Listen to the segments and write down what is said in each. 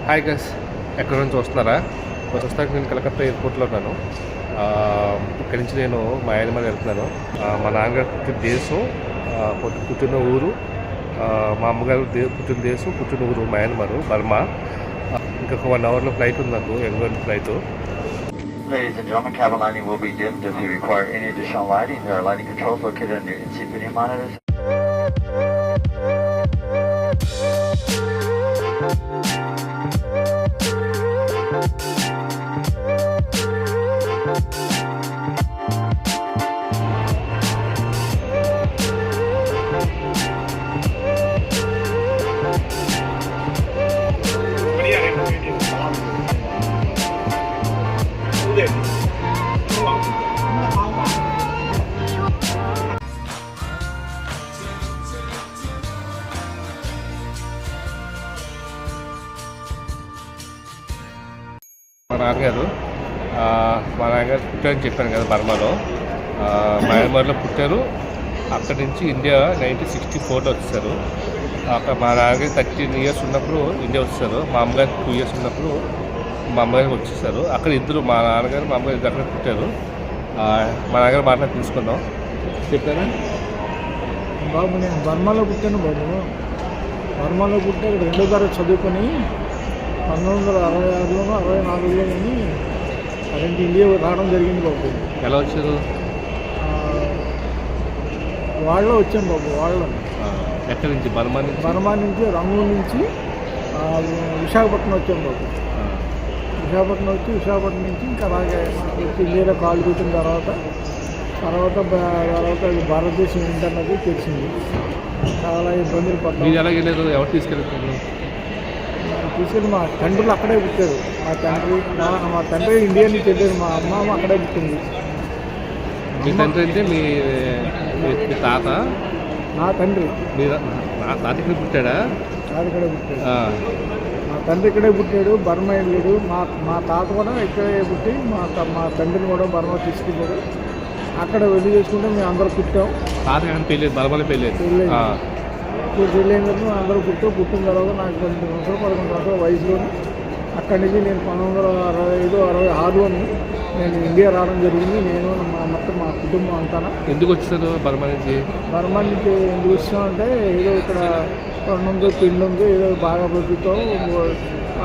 Hi గస్, ఎక్కడి నుంచి వస్తున్నారా? ప్రస్తుతానికి నేను కలకత్తా ఎయిర్పోర్ట్లో ఉన్నాను. ఇక్కడి నుంచి నేను మయన్మార్ వెళ్తున్నాను. మా నాన్నగారు పుట్టిన దేశం, పుట్టిన ఊరు, మా అమ్మగారు పుట్టిన దేశం, పుట్టిన ఊరు మయన్మార్, బర్మా. ఇంకొక 1 అవర్లో ఫ్లైట్ ఉంది నాకు, ఎంగోల్ flight. Ladies and gentlemen, cabin lighting will be dimmed. If you require any additional lighting, there are lighting controls located on your in-seat video monitors. మా నాన్నగారు పుట్టారని చెప్పాను కదా, బర్మాలో. మయన్మార్లో పుట్టారు. అక్కడి నుంచి ఇండియా 1964లో వచ్చేసారు. అక్కడ మా నాన్నగారు 13 years ఉన్నప్పుడు ఇండియా వచ్చేసారు. మా అమ్మగారు 2 years ఉన్నప్పుడు మా అమ్మగారికి వచ్చేసారు. అక్కడ ఇద్దరు, మా నాన్నగారు మా అమ్మగారు అక్కడ పుట్టారు. మా నాన్నగారు మాట్లాడి తీసుకుందాం. చెప్పారా బాబు? నేను బర్మాలో పుట్టాను బాబు. బర్మాలో పుట్టి అక్కడ 2వ తరగతి చదువుకొని 1966లో 64లో అదేంటి ఇండియా రావడం జరిగింది బాబు. ఎలా వచ్చారు? వాళ్ళలో వచ్చాను బాబు. వాళ్ళలో ఎక్కడి నుంచి? బర్మా నుంచి రంగూన్ నుంచి విశాఖపట్నం వచ్చాను బాబు. విశాఖపట్నం నుంచి ఇంకా అలాగే వచ్చి ఇండియాలో కాలు పెట్టిన తర్వాత భారతదేశం ఏంటన్నది తెలిసింది. చాలా ఇబ్బందులు పడ్డాను. మీరు ఎలాగ వెళ్ళారు? ఎవరు తీసుకెళ్తారు? తీసుకెళ్ళి మా తండ్రులు అక్కడే పుట్టారు. మా తండ్రి ఇండియా నుంచి వెళ్ళారు. మా అమ్మ అక్కడే పుట్టింది. మీ తండ్రి అంటే మీ తాత? నా తండ్రి. నా తాత ఇక్కడ పుట్టాడా? తాత ఇక్కడే పుట్టాడు. మా తండ్రి ఇక్కడే పుట్టాడు, బర్మా వెళ్ళాడు. మా తాత కూడా ఇక్కడే పుట్టి మా తండ్రిని కూడా బర్మా తీసుకెళ్ళాడు. అక్కడ వెళ్ళి చేసుకుంటే మేము అందరూ పుట్టాం. తాత పెళ్ళి బర్మాలో పెళ్ళేది. పెళ్ళైన తర్వాత అందరూ పుట్టిన తర్వాత నాకు 12 సంవత్సరాలు 11 సంవత్సరాల వయసులో అక్కడి నుంచి నేను 1965-66లో నేను ఇండియా రావడం జరిగింది. నేను మొత్తం మా కుటుంబం అంతా. ఎందుకు వచ్చారు బర్మా నుంచి? బర్మా నుంచి ఎందుకు వచ్చామంటే ఏదో ఇక్కడ పెళ్ళి ఉంది, ఏదో బాగా బతుకుతాం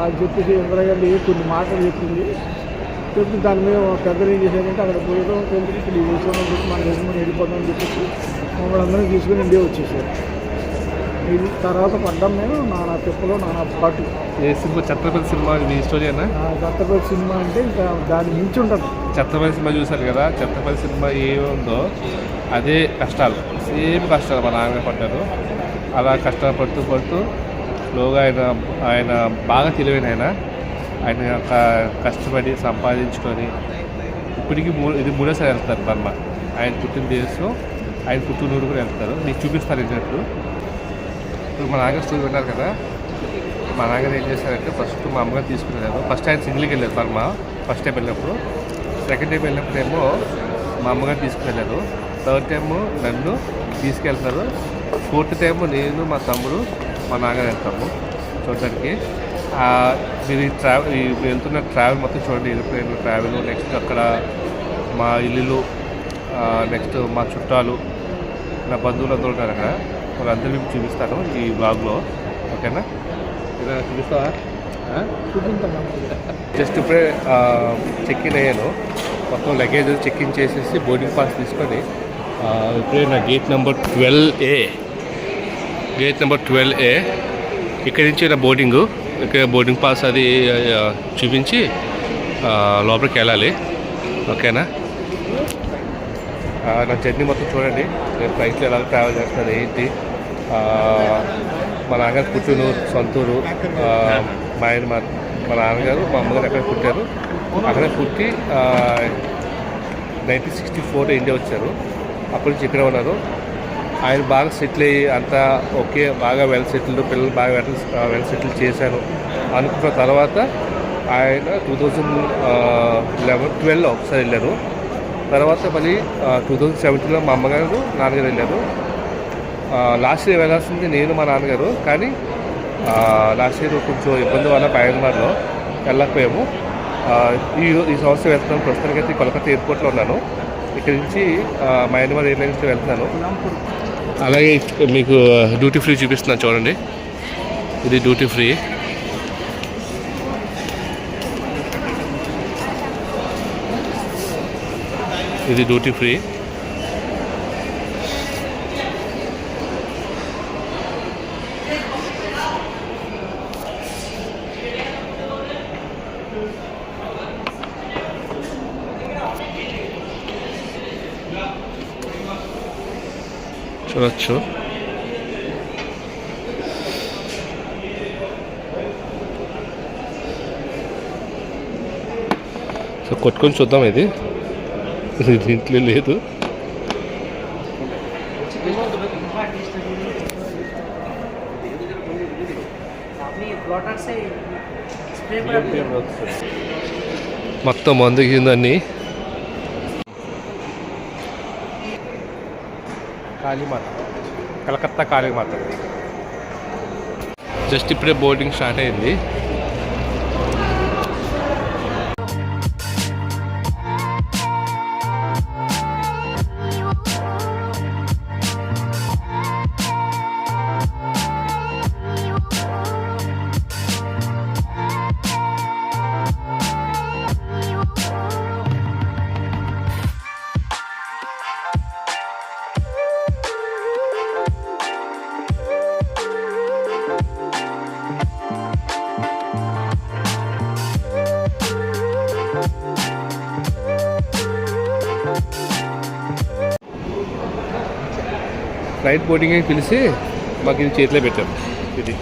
అని చెప్పేసి ఇందిరాగాంధీ కొన్ని మాటలు చెప్పింది. దాని మీద పెద్దలు ఏం చేశారంటే అక్కడ పోయేదో తెలిసి ఇక్కడ ఈ దేశంలో మన దేశంలో వెళ్ళిపోతాం అని చెప్పేసి మమ్మల్ని అందరినీ తీసుకుని ఇండియా వచ్చేసారు. ఇది తర్వాత పడ్డాం మేము నానా చెప్పులో నానా పాటు. ఏ సినిమా? ఛత్రపతి సినిమా మీ స్టోరీ అన్నా? ఛత్రపతి సినిమా అంటే ఇంకా దాని మించి ఉంటుంది. ఛత్రపతి సినిమా చూశారు కదా. ఛత్రపతి సినిమా ఏముందో అదే కష్టాలు, సేమ్ కష్టాలు మా నాన్నగారు పడ్డారు. అలా కష్టాలు పడుతూ స్లోగా ఆయన బాగా తెలివైన ఆయన కష్టపడి సంపాదించుకొని ఇప్పటికీ ఇది 3సారి వెళ్తారు బర్మా. ఆయన పుట్టిన దేశం, ఆయన పుట్టిన ఊరు కూడా వెళ్తారు. మీకు చూపిస్తారు ఏంటంటే. ఇప్పుడు మా నాన్నగారు స్టోరీ విన్నారు కదా. మా నాన్నగారు ఏం చేశారంటే ఫస్ట్ మా అమ్మగారు తీసుకున్నారు. ఫస్ట్ ఆయన సింగిల్కి వెళ్ళారు బర్మా ఫస్ట్ టైం వెళ్ళినప్పుడు. సెకండ్ టైం వెళ్ళినప్పుడేమో మా అమ్మగారు తీసుకువెళ్ళారు. థర్డ్ టైము నన్ను తీసుకెళ్తారు. ఫోర్త్ టైము నేను, మా తమ్ముడు, మా నాన్నగారు వెళ్తాము చూడడానికి. మీరు వెళ్తున్న ట్రావెల్ మొత్తం చూడండి. ఎయిర్ప్లేన్ ట్రావెల్, నెక్స్ట్ అక్కడ మా ఇల్లు, నెక్స్ట్ మా చుట్టాలు, నా బంధువులు అందరూ ఉంటారు అక్కడ. వాళ్ళందరూ మీకు చూపిస్తాను ఈ బ్లాగ్లో. ఓకేనా? ఇలా చూపిస్తావా? జస్ట్ ఇప్పుడే చెక్-ఇన్ అయ్యాను. మొత్తం లగేజ్ చెక్-ఇన్ చేసేసి బోర్డింగ్ పాస్ తీసుకొని ఇప్పుడే నా గేట్ నెంబర్ 12A ఇక్కడి నుంచి నా బోర్డింగు. ఇక్కడ బోర్డింగ్ పాస్ అది చూపించి లోపలికి వెళ్ళాలి. ఓకేనా? నా జర్నీ మొత్తం చూడండి. నేను ఫ్లైట్లో ఎలా ట్రావెల్ చేస్తాను ఏంటి. మా నాన్నగారు పుట్టినూరు, సొంతూరు మయన్మార్. మా నాన్నగారు మా అమ్మగారు అక్కడ పుట్టారు. అక్కడే పుట్టి 1964లో ఇండియా వచ్చారు. అప్పటి నుంచి ఇక్కడ ఉన్నారు. ఆయన బాగా సెటిల్ అయ్యి అంతా ఓకే, బాగా వెల్ సెటిల్డ్, పిల్లలు బాగా వెల్ సెటిల్ చేశాను అనుకున్న తర్వాత ఆయన 2012లో ఒకసారి వెళ్ళారు. తర్వాత మళ్ళీ 2017లో మా అమ్మగారు నాన్నగారు వెళ్ళారు. లాస్ట్ ఇయర్ వెళ్ళాల్సింది నేను మా నాన్నగారు, కానీ లాస్ట్ ఇయర్ కొంచెం ఇబ్బంది వల్ల మయన్మార్లో వెళ్ళకపోయాము. ఈ సంవత్సరం వెళ్తున్నాను. ప్రస్తుతానికైతే కోల్కతా ఎయిర్పోర్ట్లో ఉన్నాను. ఇక్కడి నుంచి మయన్మార్ ఎయిర్లైన్స్కి వెళ్తున్నాను. అలాగే మీకు డ్యూటీ ఫ్రీ చూపిస్తున్నాను చూడండి. ఇది డ్యూటీ ఫ్రీ. ఇది డ్యూటీ ఫ్రీ. చూడొచ్చు. సో కొట్టుకొని చూద్దాం. ఇది దీంట్లో లేదు. మొత్తం మందు కిందన్నీ కాళీమాత, కలకత్తా కాళీమాత. జస్ట్ ఇప్పుడే బోర్డింగ్ స్టార్ట్ అయింది. ఫ్లైట్ బోర్డింగ్ అని పిలిచి మాకు ఇది చేతిలో పెట్టారు. ఇది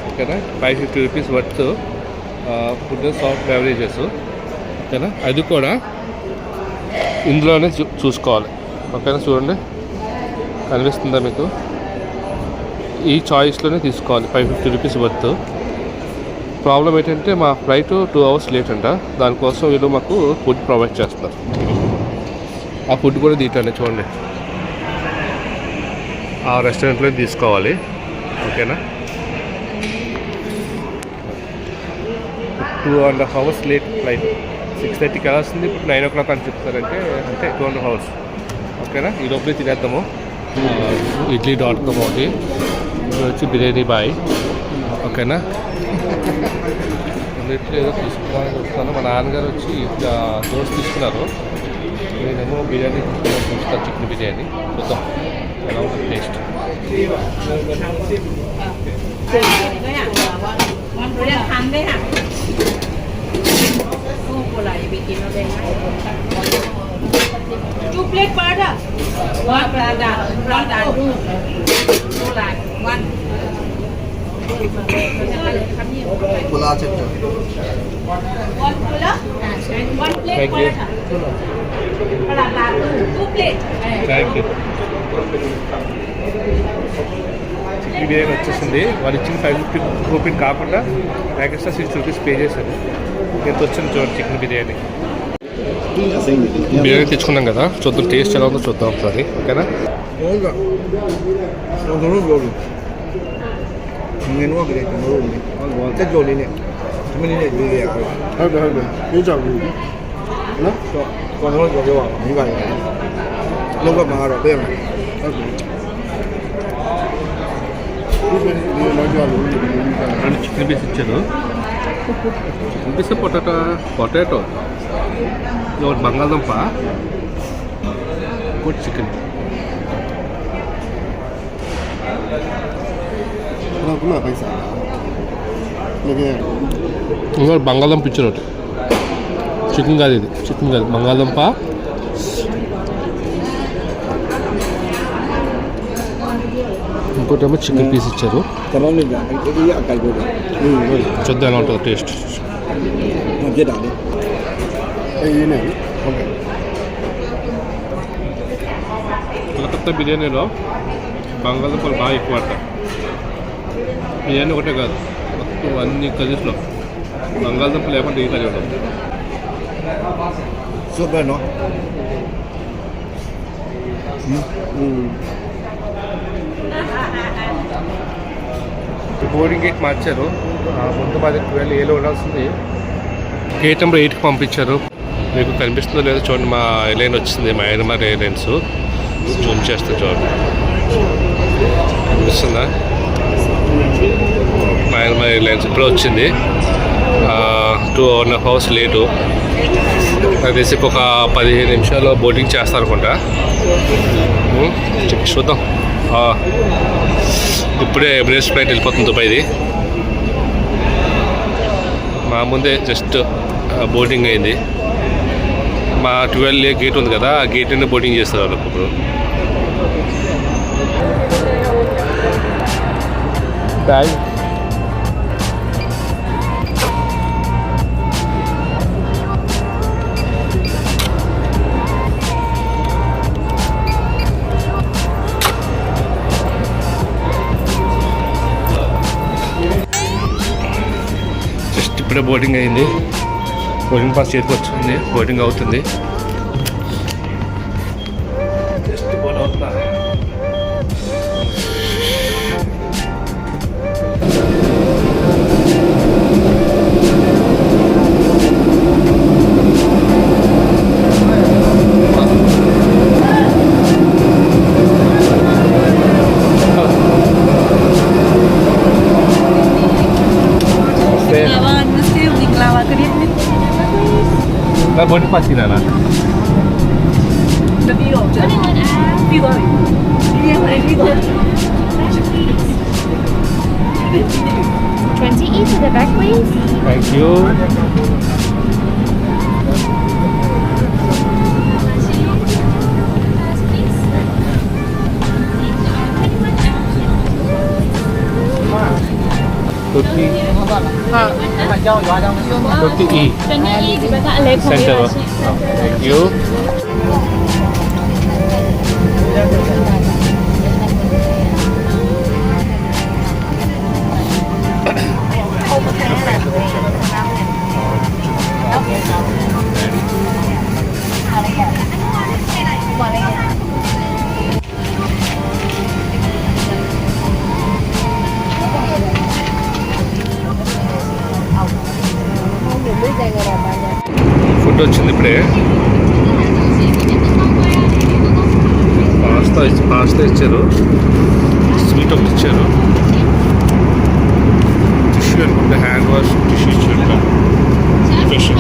ఓకేనా. 550 rupees worth food soft beverages. ఓకేనా. అది కూడా ఇందులోనే చూసుకోవాలి. ఓకేనా. చూడండి, కనిపిస్తుందా మీకు? ఈ చాయిస్లోనే తీసుకోవాలి. 550 రూపీస్ వర్త్. ప్రాబ్లం ఏంటంటే మా ఫ్లైట్ 2 అవర్స్ లేట్ అంట. దానికోసం వీళ్ళు మాకు ఫుడ్ ప్రొవైడ్ చేస్తున్నారు. ఆ ఫుడ్ కూడా దీంట్లోనే చూడండి, ఆ రెస్టారెంట్లో తీసుకోవాలి. ఓకేనా. 2.5 అవర్స్ లేట్ ఫ్లైట్. 6:30కి వెళ్ళాల్సింది ఇప్పుడు 9 o'clock అని చెప్తారంటే అంటే 2.5 hours. ఓకేనా. ఈ లోపలే తినేద్దాము. idli.com ఒకటి, ఇది వచ్చి బిర్యానీ బాయ్. ఓకేనా. రెండిట్లో ఏదో తీసుకున్నాను వస్తాను. మా నాన్నగారు వచ్చి దోశ తీసుకున్నారు. నేనేమో బిర్యానీ తీసుకున్నాను, చికెన్ బిర్యానీ. చూద్దాం ఎలా ఉంటుంది taste. Two plate paratha. One paratha. One. Pula chapter. One pula. One plate Thank you. paratha. Paratha two plate. Thank you. Chicken biryani వచ్చేసింది. వాళ్ళు ఇచ్చిన 550 రూపీస్ కాకుండా ఎక్స్ట్రా 60 రూపీస్ పే చేశారు. ఎంత వచ్చింది చూడండి చికెన్ బిర్యానీ. బిర్యానీ తెచ్చుకున్నాం కదా, చూద్దాం టేస్ట్ ఎలా ఉందో చూద్దాం ఒకసారి. ఓకేనా. అండ్ చికెన్ పీస్ ఇచ్చారు. చికెన్ పీస్ పొటాటో ఒకటి బంగాళదుంప, ఇంకోటి చికెన్. ఇంకోటి బంగాళదుంప ఇచ్చారు. ఒకటి చికెన్ కాదు, ఇది చికెన్ కాదు, బంగాళదుంప. ఇంకోటేమో చికెన్ పీస్ ఇచ్చారు. చూద్దాం ఎలా ఉంటుందో టేస్ట్. కలకత్తా బిర్యానీలో బంగాళదుంపలు బాగా ఎక్కువ పడతాయి. బిర్యానీ ఒకటే కాదు, మొత్తం అన్ని కర్రీస్లో బంగాళదుంప లేకుండా ఈ కర్రీ ఉండదు. Super, no? బోర్డింగ్ గేట్ మార్చారు. ముందు మాది 12Aలో ఉండాల్సింది గేట్ నెంబర్ 8కి పంపించారు. మీకు కనిపిస్తుందో లేదో చూడండి, మా ఎయిర్లైన్ వచ్చింది, మయన్మార్ ఎయిర్లైన్స్. జూమ్ చేస్తే చూడండి, కనిపిస్తుందా? మయన్మార్ ఎయిర్లైన్స్ ఇప్పుడు వచ్చింది. 2.5 hours లేటు. నాకు తెలిసి ఒక 15 నిమిషాల్లో బోర్డింగ్ చేస్తారు అనుకుంటా. చూద్దాం. ఇప్పుడే ఎమిరేట్స్ ఫ్లైట్ వెళ్ళిపోతుంది దుబాయ్ది. మా ముందే జస్ట్ బోర్డింగ్ అయింది. మా 12A గేట్ ఉంది కదా, ఆ గేట్ నుండి బోర్డింగ్ చేస్తారు వాళ్ళకి ఇప్పుడు. బ్యాగ్ జస్ట్ ఇప్పుడే బోర్డింగ్ అయింది. బోర్డింగ్ పాస్ చేతికి వచ్చింది, బోర్డింగ్ అవుతుంది. జస్ట్ బోర్డ్ అవుతున్నా. బోర్డింగ్ పాస్ ఇరానా? to the back, please. Thank you. Turkey. Turkey E. Center. Thank you. Food వచ్చింది ఇప్పుడే. పాస్తా ఇచ్చారు, స్వీట్ ఒకటి ఇచ్చారు, టిష్యూ అనుకుంటే హ్యాండ్ వాష్ టిష్యూ ఇచ్చారు. Fresh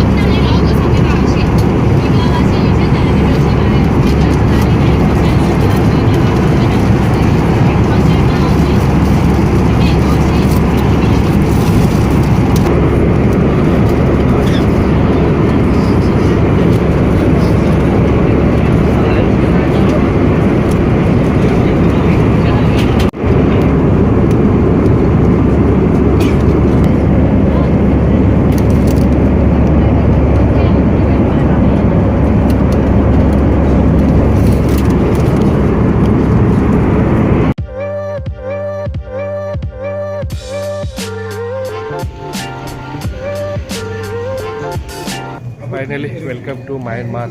Finally, welcome to Myanmar,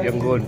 Yangon.